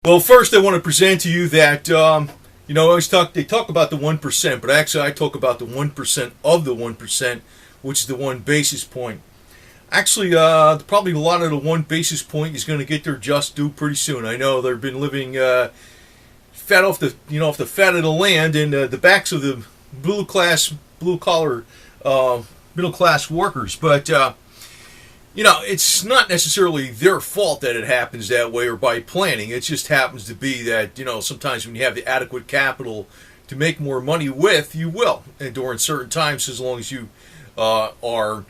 Well, first I want to present to you that they talk about the 1%, but actually I talk about the 1% of the 1%, which is the 1 basis point. Actually, probably a lot of the 1 basis point is going to get their just due pretty soon. I know they've been living fat off the fat of the land and the backs of the blue collar, middle class workers, but. It's not necessarily their fault that it happens that way or by planning. It just happens to be that, sometimes when you have the adequate capital to make more money with, you will. And during certain times, as long as you are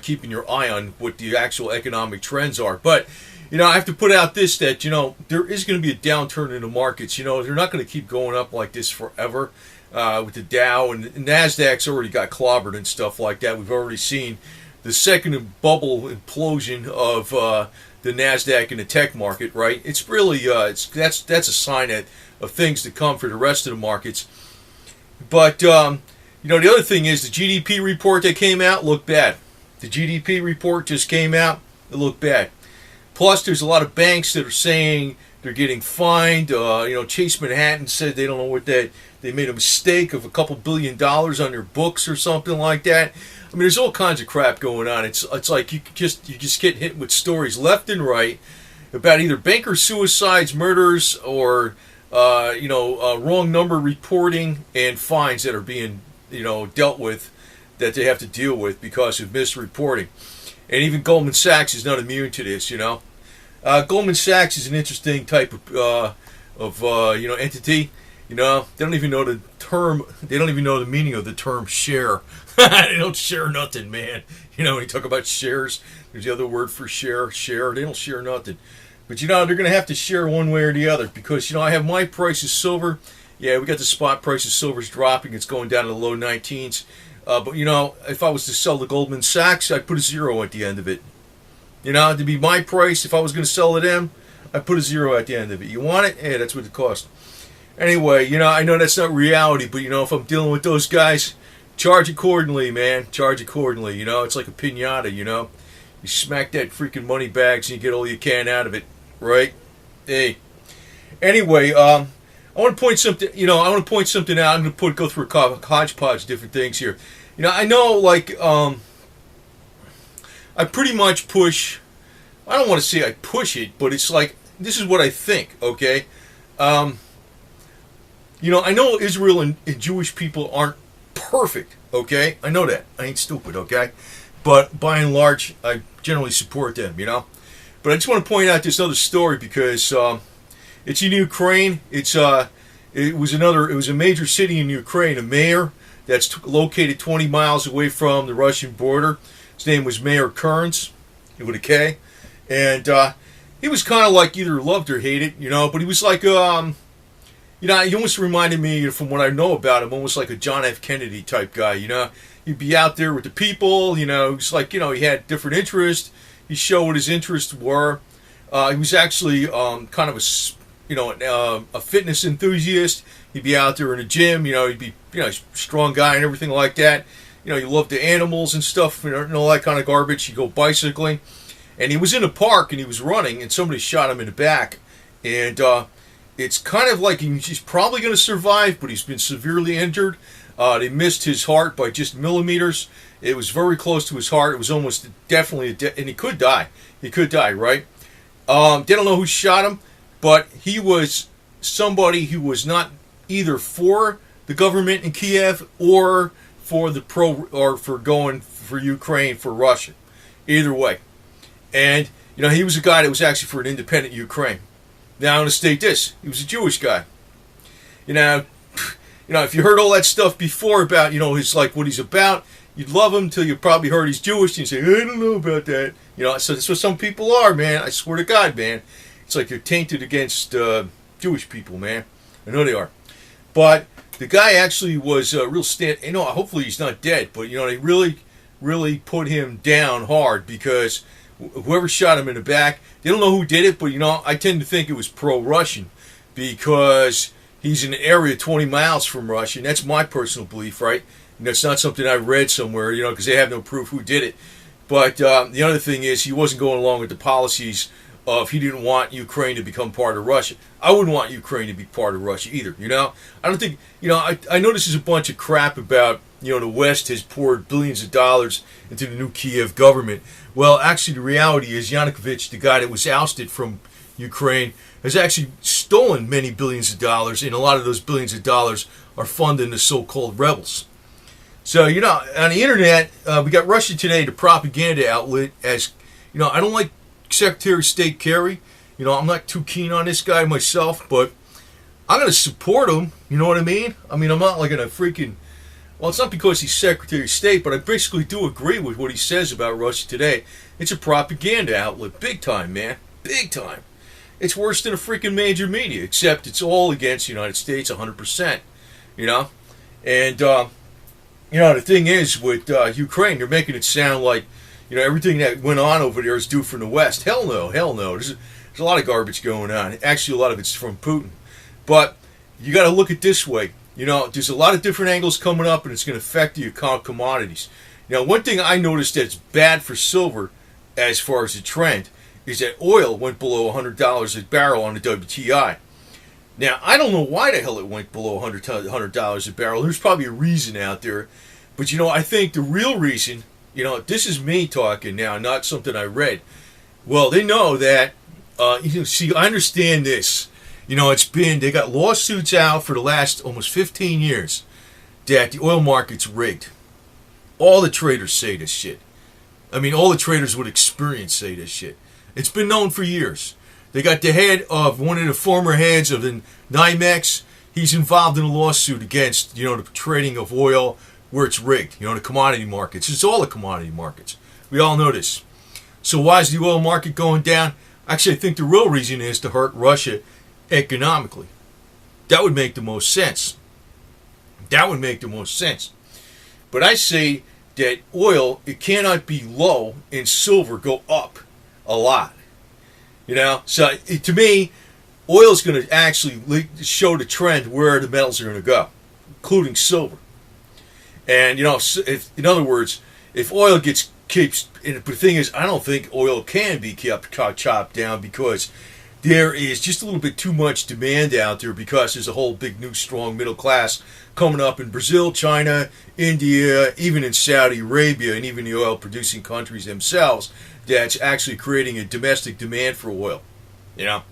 keeping your eye on what the actual economic trends are. But, I have to put out this, that, there is going to be a downturn in the markets. They're not going to keep going up like this forever with the Dow. And NASDAQ's already got clobbered and stuff like that. We've already seen the second bubble implosion of the NASDAQ in the tech market, right? It's really that's a sign of things to come for the rest of the markets. But the other thing is the GDP report that came out looked bad. The GDP report just came out; it looked bad. Plus, there's a lot of banks that are saying they're getting fined. Chase Manhattan said they don't know what they made a mistake of a couple $2 billion on their books or something like that. I mean, there's all kinds of crap going on. It's like you just get hit with stories left and right about either banker suicides, murders, or wrong number reporting and fines that are being dealt with that they have to deal with because of misreporting. And even Goldman Sachs is not immune to this. Goldman Sachs is an interesting type of entity. They don't even know the term. They don't even know the meaning of the term share. They don't share nothing, man. When you talk about shares, there's the other word for share. They don't share nothing. But they're going to have to share one way or the other because I have my price of silver. Yeah, we got the spot price of silver's dropping. It's going down to the low 19s. But if I was to sell to Goldman Sachs, I'd put a 0 at the end of it. To be my price, if I was going to sell to them, I'd put a 0 at the end of it. You want it? Hey, that's what it costs. Anyway, I know that's not reality, but if I'm dealing with those guys, charge accordingly, man. Charge accordingly. It's like a piñata. You smack that freaking money bags and you get all you can out of it, right? Hey. Anyway, I want to point something. I want to point something out. I'm going to go through a hodgepodge of different things here. I know, I pretty much push. I don't want to say I push it, but it's like this is what I think. Okay. I know Israel and Jewish people aren't perfect, okay? I know that. I ain't stupid, okay? But by and large, I generally support them, But I just want to point out this other story because it's in Ukraine. It was a major city in Ukraine, a mayor that's located 20 miles away from the Russian border. His name was Mayor Kearns, with a K. And he was kind of like either loved or hated, but he was like... he almost reminded me, from what I know about him, almost like a John F. Kennedy type guy, He'd be out there with the people, He's like, he had different interests. He showed what his interests were. He was actually kind of a fitness enthusiast. He'd be out there in the gym, he'd be, a strong guy and everything like that. He loved the animals and stuff, and all that kind of garbage. He'd go bicycling. And he was in a park and he was running, and somebody shot him in the back. And, it's kind of like he's probably going to survive, but he's been severely injured. They missed his heart by just millimeters. It was very close to his heart. It was almost definitely and he could die. He could die, right? They don't know who shot him, but he was somebody who was not either for the government in Kiev or for for going for Ukraine, for Russia. Either way. And, he was a guy that was actually for an independent Ukraine. Now, I'm going to state this. He was a Jewish guy. If you heard all that stuff before about, his, what he's about, you'd love him until you probably heard he's Jewish, and you say, I don't know about that. So that's what some people are, man. I swear to God, man. It's like they're tainted against Jewish people, man. I know they are. But the guy actually was a real hopefully he's not dead, but, they really, really put him down hard because... whoever shot him in the back, they don't know who did it, but I tend to think it was pro-Russian because he's in an area 20 miles from Russia, and that's my personal belief, right? And that's not something I read somewhere, because they have no proof who did it. But the other thing is he wasn't going along with the policies of he didn't want Ukraine to become part of Russia. I wouldn't want Ukraine to be part of Russia either, you know? I don't think, you know, I know this is a bunch of crap about, you know, the West has poured billions of dollars into the new Kiev government. Well, actually, the reality is Yanukovych, the guy that was ousted from Ukraine, has actually stolen many billions of dollars, and a lot of those billions of dollars are funding the so-called rebels. So, you know, on the internet, we got Russia Today, the propaganda outlet, as, you know, I don't like Secretary of State Kerry. You know, I'm not too keen on this guy myself, but I'm going to support him. You know what I mean? I mean, I'm not like in a freaking... Well, it's not because he's Secretary of State, but I basically do agree with what he says about Russia Today. It's a propaganda outlet. Big time, man. Big time. It's worse than a freaking major media, except it's all against the United States 100%. You know? And, you know, the thing is, with Ukraine, they're making it sound like, you know, everything that went on over there is due from the West. Hell no, hell no. There's a lot of garbage going on. Actually, a lot of it's from Putin. But you got to look at it this way. You know, there's a lot of different angles coming up, and it's going to affect the commodities. Now, one thing I noticed that's bad for silver, as far as the trend, is that oil went below $100 a barrel on the WTI. Now, I don't know why the hell it went below $100 a barrel. There's probably a reason out there. But, you know, I think the real reason, you know, this is me talking now, not something I read. Well, they know that, you see, I understand this. You know, they got lawsuits out for the last almost 15 years that the oil market's rigged. All the traders say this shit. I mean, all the traders with experience say this shit. It's been known for years. They got the head of one of the former heads of the NYMEX. He's involved in a lawsuit against, you know, the trading of oil where it's rigged. You know, the commodity markets. It's all the commodity markets. We all know this. So why is the oil market going down? Actually, I think the real reason is to hurt Russia economically. That would make the most sense. That would make the most sense. But I say that oil, it cannot be low and silver go up a lot. You know, so to me, oil is going to actually show the trend where the metals are going to go, including silver. And, you know, in other words, if oil keeps, and the thing is, I don't think oil can be kept chopped down because there is just a little bit too much demand out there because there's a whole big new strong middle class coming up in Brazil, China, India, even in Saudi Arabia, and even the oil producing countries themselves that's actually creating a domestic demand for oil. You know?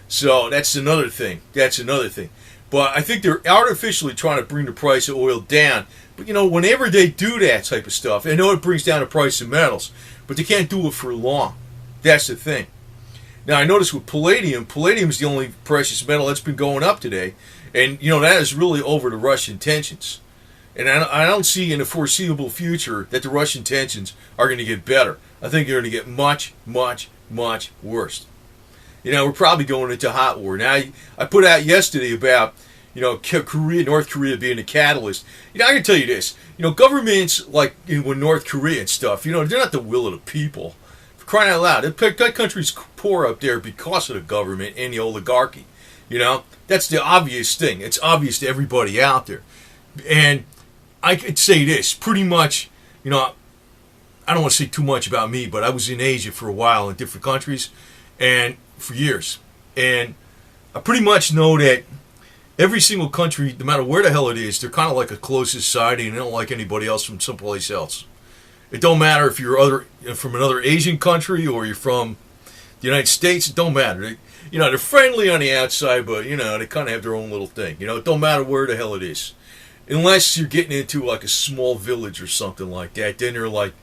So that's another thing. That's another thing. But I think they're artificially trying to bring the price of oil down. But, you know, whenever they do that type of stuff, I know it brings down the price of metals, but they can't do it for long. That's the thing. Now, I noticed with palladium is the only precious metal that's been going up today. And, you know, that is really over the Russian tensions. And I don't see in the foreseeable future that the Russian tensions are going to get better. I think they're going to get much, much, much worse. You know, we're probably going into hot war. Now, I put out yesterday about, you know, North Korea being a catalyst. You know, I can tell you this. You know, governments like, you know, with North Korea and stuff, you know, they're not the will of the people. For crying out loud, that country's poor up there because of the government and the oligarchy. You know, that's the obvious thing. It's obvious to everybody out there. And I could say this, pretty much, you know, I don't want to say too much about me, but I was in Asia for a while in different countries and for years. And I pretty much know that every single country, no matter where the hell it is, they're kind of like a closed society and they don't like anybody else from someplace else. It don't matter if you're from another Asian country or you're from the United States. It don't matter. You know, they're friendly on the outside, but, you know, they kind of have their own little thing. You know, it don't matter where the hell it is. Unless you're getting into like a small village or something like that, then they're like,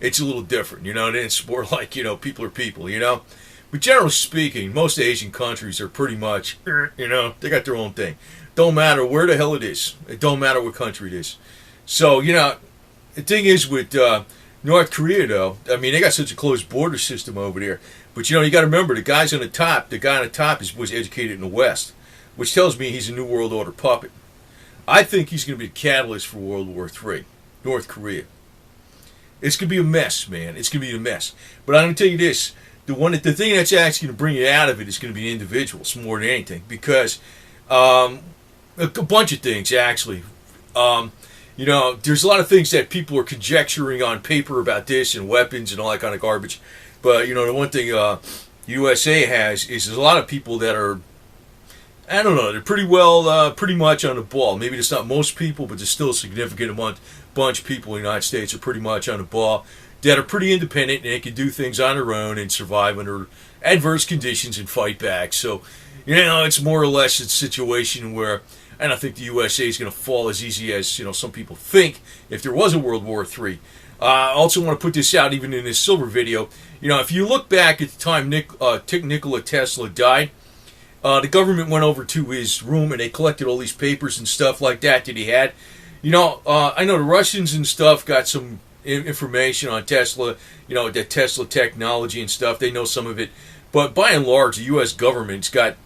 it's a little different, you know, then it's more like, you know, people are people, you know. But generally speaking, most Asian countries are pretty much, you know, they got their own thing. Don't matter where the hell it is. It don't matter what country it is. So, you know, the thing is with North Korea, though, I mean, they got such a closed border system over there. But, you know, you got to remember, the guy on the top was educated in the West, which tells me he's a New World Order puppet. I think he's going to be a catalyst for World War III, North Korea. It's going to be a mess, man. It's going to be a mess. But I'm going to tell you this. The thing that's actually going to bring you out of it is going to be individuals more than anything. Because a bunch of things, actually. You know, there's a lot of things that people are conjecturing on paper about this and weapons and all that kind of garbage. But, you know, the one thing USA has is there's a lot of people that are, I don't know, they're pretty well, pretty much on the ball. Maybe it's not most people, but there's still a significant bunch of people in the United States are pretty much on the ball that are pretty independent and they can do things on their own and survive under adverse conditions and fight back. So, it's more or less a situation where I don't think the USA is going to fall as easy as some people think if there was a World War III. I also want to put this out even in this silver video. If you look back at the time Nikola Tesla died, the government went over to his room and they collected all these papers and stuff like that he had. I know the Russians and stuff got some information on Tesla, the Tesla technology and stuff. They know some of it. But by and large, the U.S. government's got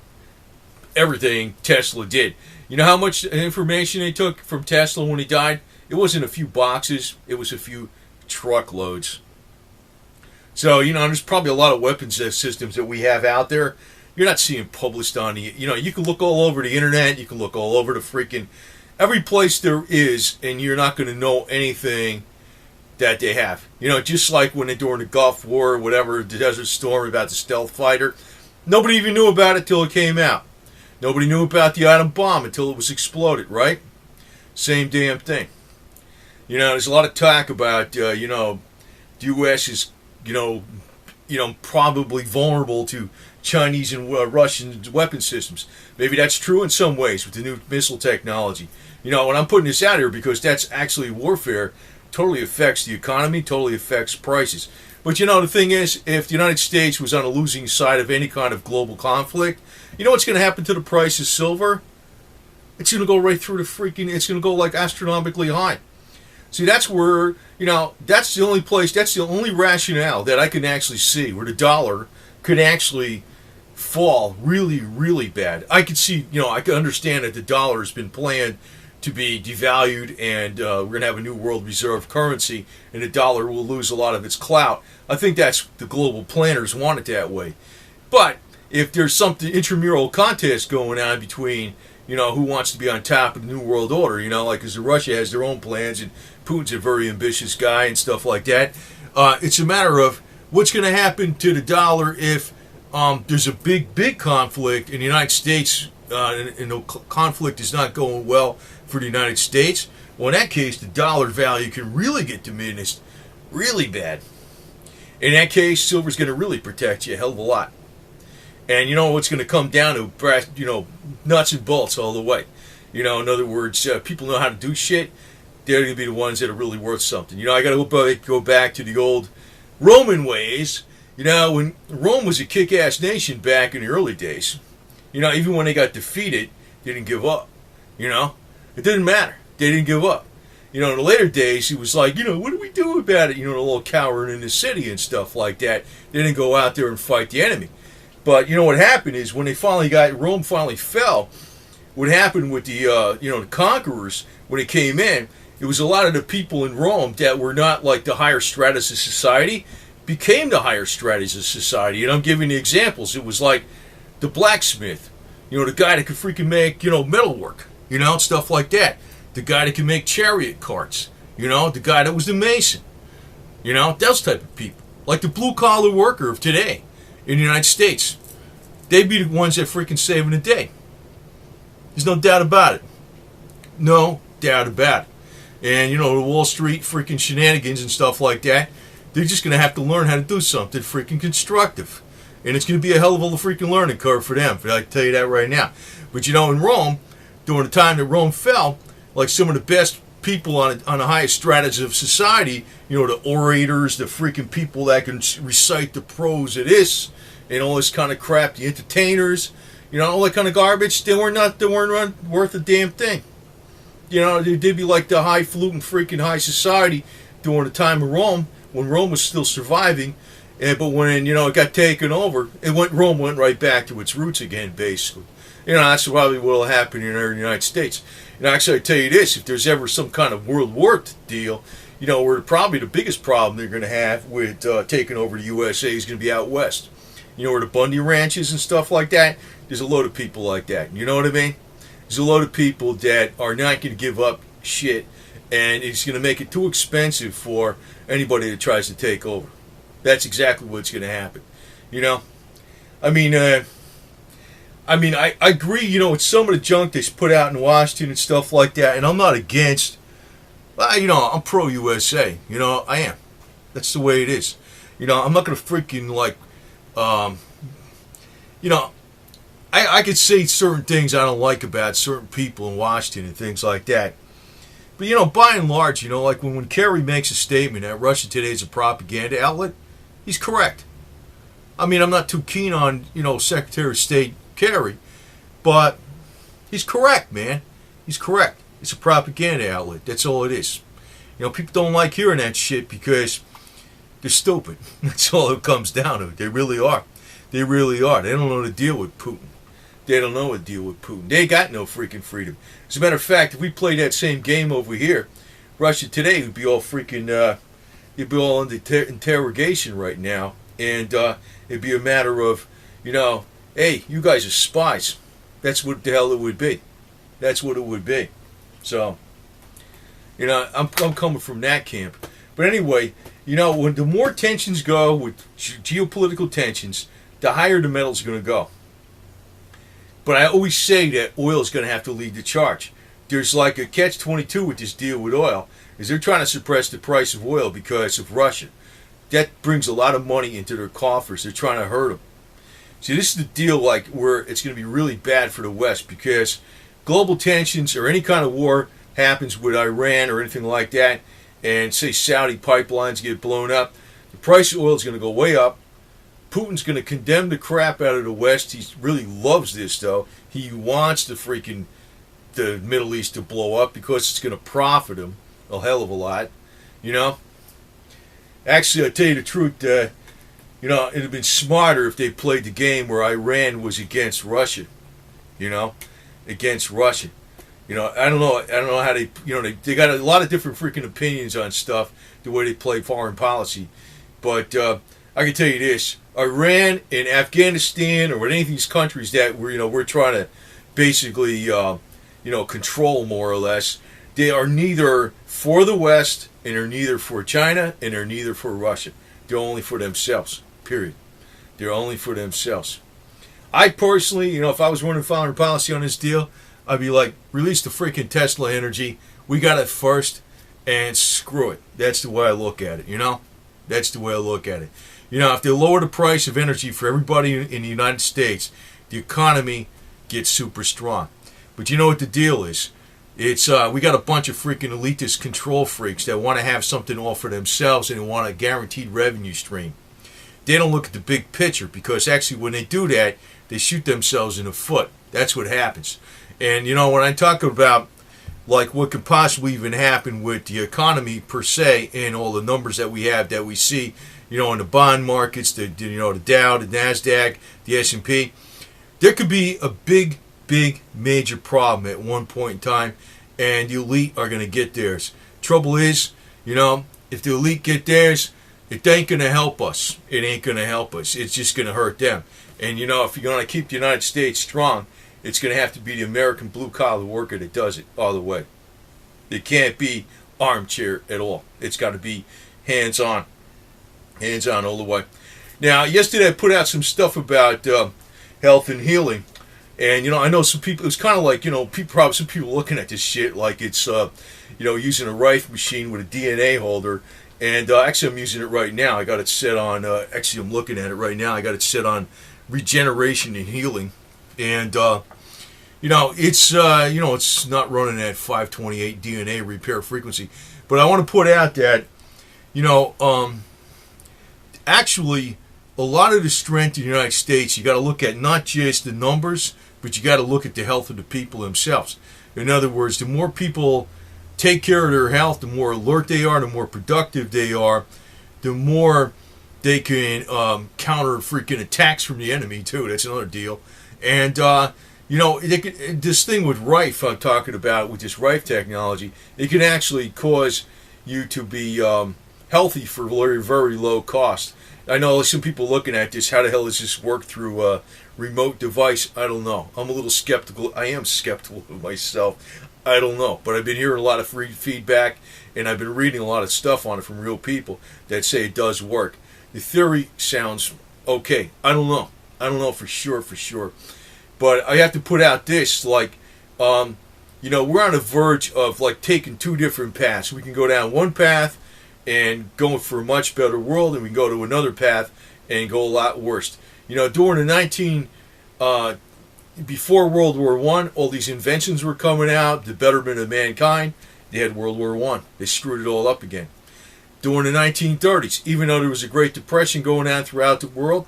everything Tesla did. You know how much information they took from Tesla when he died? It wasn't a few boxes. It was a few truckloads. So, there's probably a lot of weapons systems that we have out there you're not seeing published on the, you can look all over the internet, you can look all over the freaking, every place there is, and you're not going to know anything that they have. Just like when during the Gulf War or whatever, the Desert Storm about the stealth fighter, nobody even knew about it till it came out. Nobody knew about the atom bomb until it was exploded, right? Same damn thing. There's a lot of talk about, the U.S. is, probably vulnerable to Chinese and Russian weapon systems. Maybe that's true in some ways with the new missile technology. And I'm putting this out here because that's actually warfare. Totally affects the economy, totally affects prices. But the thing is, if the United States was on a losing side of any kind of global conflict, what's going to happen to the price of silver? It's going to go right through the freaking, it's going to go like astronomically high. See, that's where, that's the only place, that's the only rationale that I can actually see where the dollar could actually fall really, really bad. I could see, I could understand that the dollar has been planned to be devalued and we're going to have a new world reserve currency and the dollar will lose a lot of its clout. I think that's the global planners want it that way. But if there's something intramural contest going on between, who wants to be on top of the new world order, like because Russia has their own plans and Putin's a very ambitious guy and stuff like that. It's a matter of what's going to happen to the dollar if there's a big conflict in the United States and the conflict is not going well for the United States. Well, in that case, the dollar value can really get diminished really bad. In that case, silver's going to really protect you a hell of a lot. And what's going to come down to, nuts and bolts all the way. In other words, people know how to do shit. They're going to be the ones that are really worth something. I got to go back to the old Roman ways. When Rome was a kick-ass nation back in the early days, even when they got defeated, they didn't give up. It didn't matter. They didn't give up. In the later days, it was like, what do we do about it? The little cowering in the city and stuff like that. They didn't go out there and fight the enemy. But what happened is when Rome finally fell, what happened with the the conquerors when they came in, it was a lot of the people in Rome that were not like the higher stratus of society became the higher stratus of society. And I'm giving the examples. It was like the blacksmith, the guy that could freaking make metalwork, stuff like that. The guy that could make chariot carts, the guy that was the mason, those type of people, like the blue collar worker of today. In the United States, they'd be the ones that freaking saving the day. There's no doubt about it. No doubt about it. And, the Wall Street freaking shenanigans and stuff like that, they're just going to have to learn how to do something freaking constructive. And it's going to be a hell of a freaking learning curve for them. I can tell you that right now. But, in Rome, during the time that Rome fell, like some of the best people on the highest stratus of society, the orators, the freaking people that can recite the prose of this, and all this kind of crap, the entertainers, all that kind of garbage, they weren't worth a damn thing. They'd be like the highfalutin freaking high society during the time of Rome, when Rome was still surviving, but when, it got taken over, Rome went right back to its roots again, basically. That's probably what will happen in the United States. Actually, I tell you this, if there's ever some kind of world war deal, where probably the biggest problem they're going to have with taking over the USA is going to be out west. Where the Bundy ranches and stuff like that, there's a load of people like that. You know what I mean? There's a load of people that are not going to give up shit, and it's going to make it too expensive for anybody that tries to take over. That's exactly what's going to happen. I agree, with some of the junk that's put out in Washington and stuff like that, and I'm not against, I'm pro-USA, I am. That's the way it is. I'm not going to freaking, um, I could say certain things I don't like about certain people in Washington and things like that. But, by and large, like when Kerry makes a statement that Russia Today is a propaganda outlet, he's correct. I'm not too keen on, Secretary of State Kerry, but he's correct, man. He's correct. It's a propaganda outlet. That's all it is. People don't like hearing that shit because they're stupid. That's all it comes down to. They really are. They really are. They don't know how to deal with Putin. They don't know how to deal with Putin. They got no freaking freedom. As a matter of fact, if we played that same game over here, Russia Today would be all freaking, you'd be all under interrogation right now. And it'd be a matter of, hey, you guys are spies. That's what the hell it would be. That's what it would be. So, I'm coming from that camp. But anyway, when the more tensions go with geopolitical tensions, the higher the metal's going to go. But I always say that oil is going to have to lead the charge. There's like a catch-22 with this deal with oil, is they're trying to suppress the price of oil because of Russia. That brings a lot of money into their coffers. They're trying to hurt them. See, this is the deal where it's going to be really bad for the West because global tensions or any kind of war happens with Iran or anything like that, and say Saudi pipelines get blown up, the price of oil is going to go way up. Putin's going to condemn the crap out of the West. He really loves this, though. He wants the Middle East to blow up because it's going to profit him a hell of a lot, Actually, I'll tell you the truth, it'd have been smarter if they played the game where Iran was against Russia, against Russia. I don't know how they, they got a lot of different freaking opinions on stuff, the way they play foreign policy. But I can tell you this, Iran and Afghanistan or any of these countries that we're trying to basically, control more or less, they are neither for the West and they're neither for China and they're neither for Russia. They're only for themselves, period. They're only for themselves. I personally, if I was running foreign policy on this deal, I'd be like, release the freaking Tesla energy. We got it first, and screw it. That's the way I look at it, That's the way I look at it. If they lower the price of energy for everybody in the United States, the economy gets super strong. But you know what the deal is? It's we got a bunch of freaking elitist control freaks that want to have something all for themselves and they want a guaranteed revenue stream. They don't look at the big picture because actually when they do that, they shoot themselves in the foot. That's what happens. And when I talk about what could possibly even happen with the economy per se and all the numbers that we have that we see, in the bond markets, the Dow, the Nasdaq, the S&P, there could be a big major problem at one point in time, and the elite are going to get theirs. Trouble is, if the elite get theirs, it ain't going to help us. It ain't going to help us. It's just going to hurt them. And if you're going to keep the United States strong, it's going to have to be the American blue-collar worker that does it all the way. It can't be armchair at all. It's got to be hands-on. Hands-on all the way. Now, yesterday I put out some stuff about health and healing. And, I know some people, it's kind of like, some people looking at this shit like it's, using a rifle machine with a DNA holder. And actually I'm using it right now. I got it set on, actually I'm looking at it right now. I got it set on regeneration and healing. And, it's not running at 528 DNA repair frequency. But I want to put out that, actually, a lot of the strength in the United States, you got to look at not just the numbers, but you got to look at the health of the people themselves. In other words, the more people take care of their health, the more alert they are, the more productive they are, the more they can counter freaking attacks from the enemy, too. That's another deal. And, this thing with Rife I'm talking about, with this Rife technology, it can actually cause you to be healthy for very, very low cost. I know some people looking at this, how the hell does this work through a remote device? I don't know. I'm a little skeptical. I am skeptical of myself. I don't know. But I've been hearing a lot of free feedback, and I've been reading a lot of stuff on it from real people that say it does work. The theory sounds okay. I don't know. I don't know for sure. But I have to put out this, like, we're on the verge of, like, taking two different paths. We can go down one path and go for a much better world, and we can go to another path and go a lot worse. During before World War I, all these inventions were coming out, the betterment of mankind. They had World War I. They screwed it all up again. During the 1930s, even though there was a Great Depression going on throughout the world,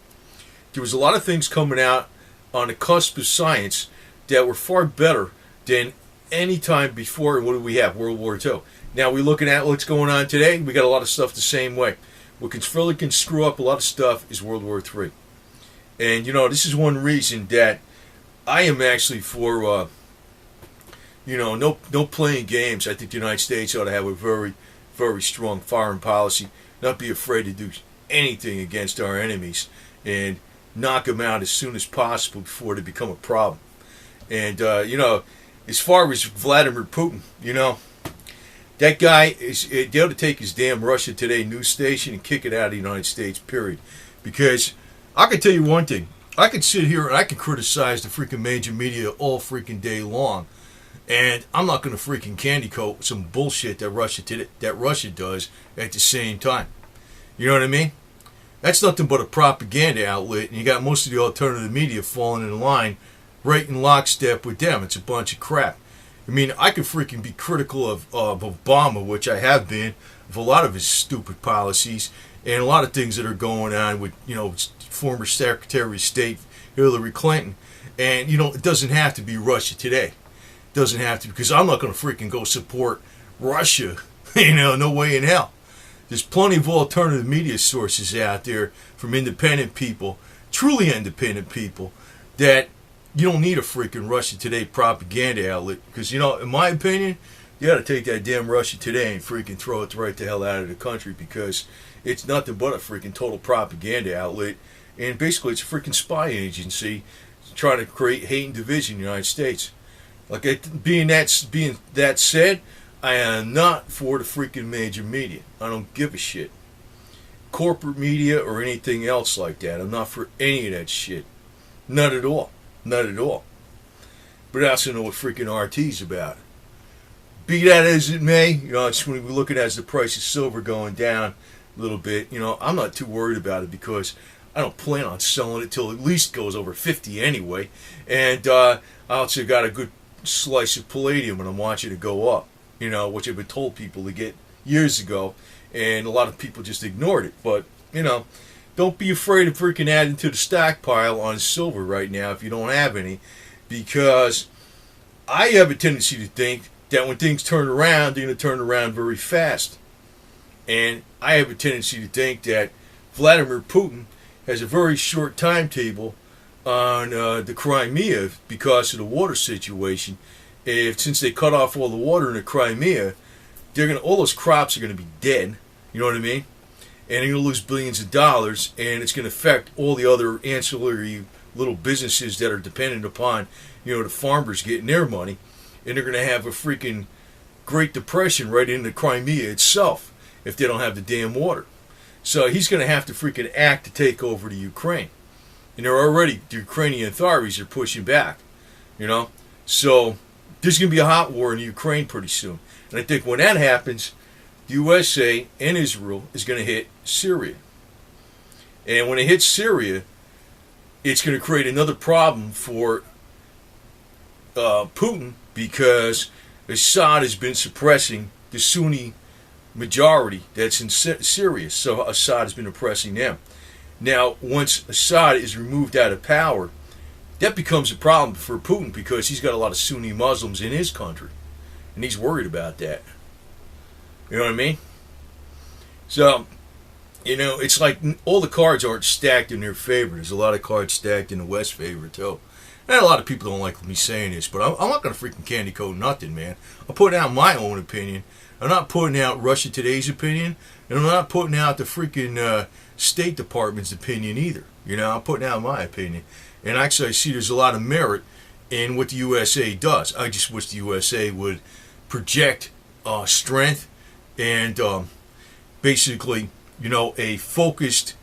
there was a lot of things coming out on the cusp of science that were far better than any time before. And what do we have? World War II. Now we're looking at what's going on today. We got a lot of stuff the same way. What can screw up a lot of stuff is World War III. And this is one reason that I am actually for no playing games. I think the United States ought to have a very, very strong foreign policy, not be afraid to do anything against our enemies, and knock them out as soon as possible before they become a problem. And as far as Vladimir Putin, that guy they ought to take his damn Russia Today news station and kick it out of the United States, period. Because I can tell you one thing. I can sit here and I can criticize the freaking major media all freaking day long, and I'm not going to freaking candy coat some bullshit that Russia does at the same time. You know what I mean? That's nothing but a propaganda outlet, and you got most of the alternative media falling in line right in lockstep with them. It's a bunch of crap. I mean, I could freaking be critical of Obama, which I have been, of a lot of his stupid policies and a lot of things that are going on with, former Secretary of State Hillary Clinton. And, it doesn't have to be Russia Today. It doesn't have to, because I'm not going to freaking go support Russia. No way in hell. There's plenty of alternative media sources out there from independent people, truly independent people, that you don't need a freaking Russia Today propaganda outlet. Because, in my opinion, you got to take that damn Russia Today and freaking throw it right the hell out of the country, because it's nothing but a freaking total propaganda outlet. And basically, it's a freaking spy agency trying to create hate and division in the United States. Being that said, I am not for the freaking major media. I don't give a shit. Corporate media or anything else like that. I'm not for any of that shit. Not at all. Not at all. But I also know what freaking RT's about. Be that as it may, it's when we look at it as the price of silver going down a little bit, I'm not too worried about it, because I don't plan on selling it till at least goes over 50 anyway. And I also got a good slice of palladium and I'm watching it go up, which I've been told people to get years ago, and a lot of people just ignored it. But, don't be afraid of freaking adding to the stockpile on silver right now if you don't have any, because I have a tendency to think that when things turn around, they're going to turn around very fast. And I have a tendency to think that Vladimir Putin has a very short timetable on the Crimea because of the water situation. Since they cut off all the water in the Crimea, all those crops are going to be dead. You know what I mean? And they're going to lose billions of dollars, and it's going to affect all the other ancillary little businesses that are dependent upon, the farmers getting their money. And they're going to have a freaking Great Depression right in the Crimea itself if they don't have the damn water. So he's going to have to freaking act to take over the Ukraine. And the Ukrainian authorities are pushing back, So there's going to be a hot war in Ukraine pretty soon. And I think when that happens, the USA and Israel is going to hit Syria. And when it hits Syria, it's going to create another problem for Putin, because Assad has been suppressing the Sunni majority that's in Syria. So Assad has been oppressing them. Now, once Assad is removed out of power, that becomes a problem for Putin, because he's got a lot of Sunni Muslims in his country. And he's worried about that. You know what I mean? So, it's like all the cards aren't stacked in their favor. There's a lot of cards stacked in the West's favor, too. And a lot of people don't like me saying this, but I'm not going to freaking candy coat nothing, man. I'm putting out my own opinion. I'm not putting out Russia Today's opinion, and I'm not putting out the freaking State Department's opinion either. I'm putting out my opinion. And actually, I see there's a lot of merit in what the USA does. I just wish the USA would project strength and basically, a focused,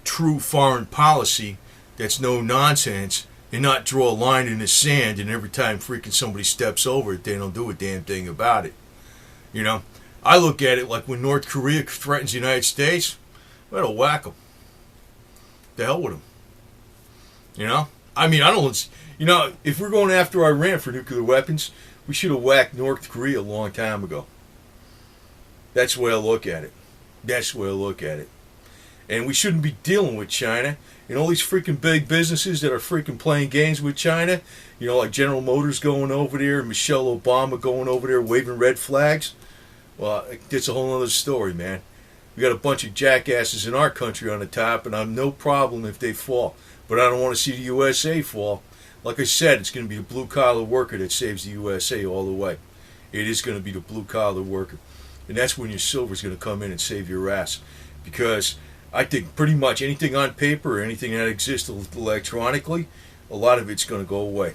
true foreign policy that's no nonsense and not draw a line in the sand and every time freaking somebody steps over it, they don't do a damn thing about it. You know, I look at it like when North Korea threatens the United States, we gotta whack them. The hell with them. You know? I mean, I don't... You know, if we're going after Iran for nuclear weapons, we should have whacked North Korea a long time ago. That's the way I look at it. That's the way I look at it. And we shouldn't be dealing with China. And all these freaking big businesses that are freaking playing games with China, you know, like General Motors going over there, Michelle Obama going over there waving red flags. Well, it's a whole other story, man. We got a bunch of jackasses in our country on the top, and I'm no problem if they fall. But I don't want to see the USA fall. Like I said, it's going to be the blue-collar worker that saves the USA all the way. It is going to be the blue-collar worker. And that's when your silver's going to come in and save your ass. Because I think pretty much anything on paper or anything that exists electronically, a lot of it's going to go away.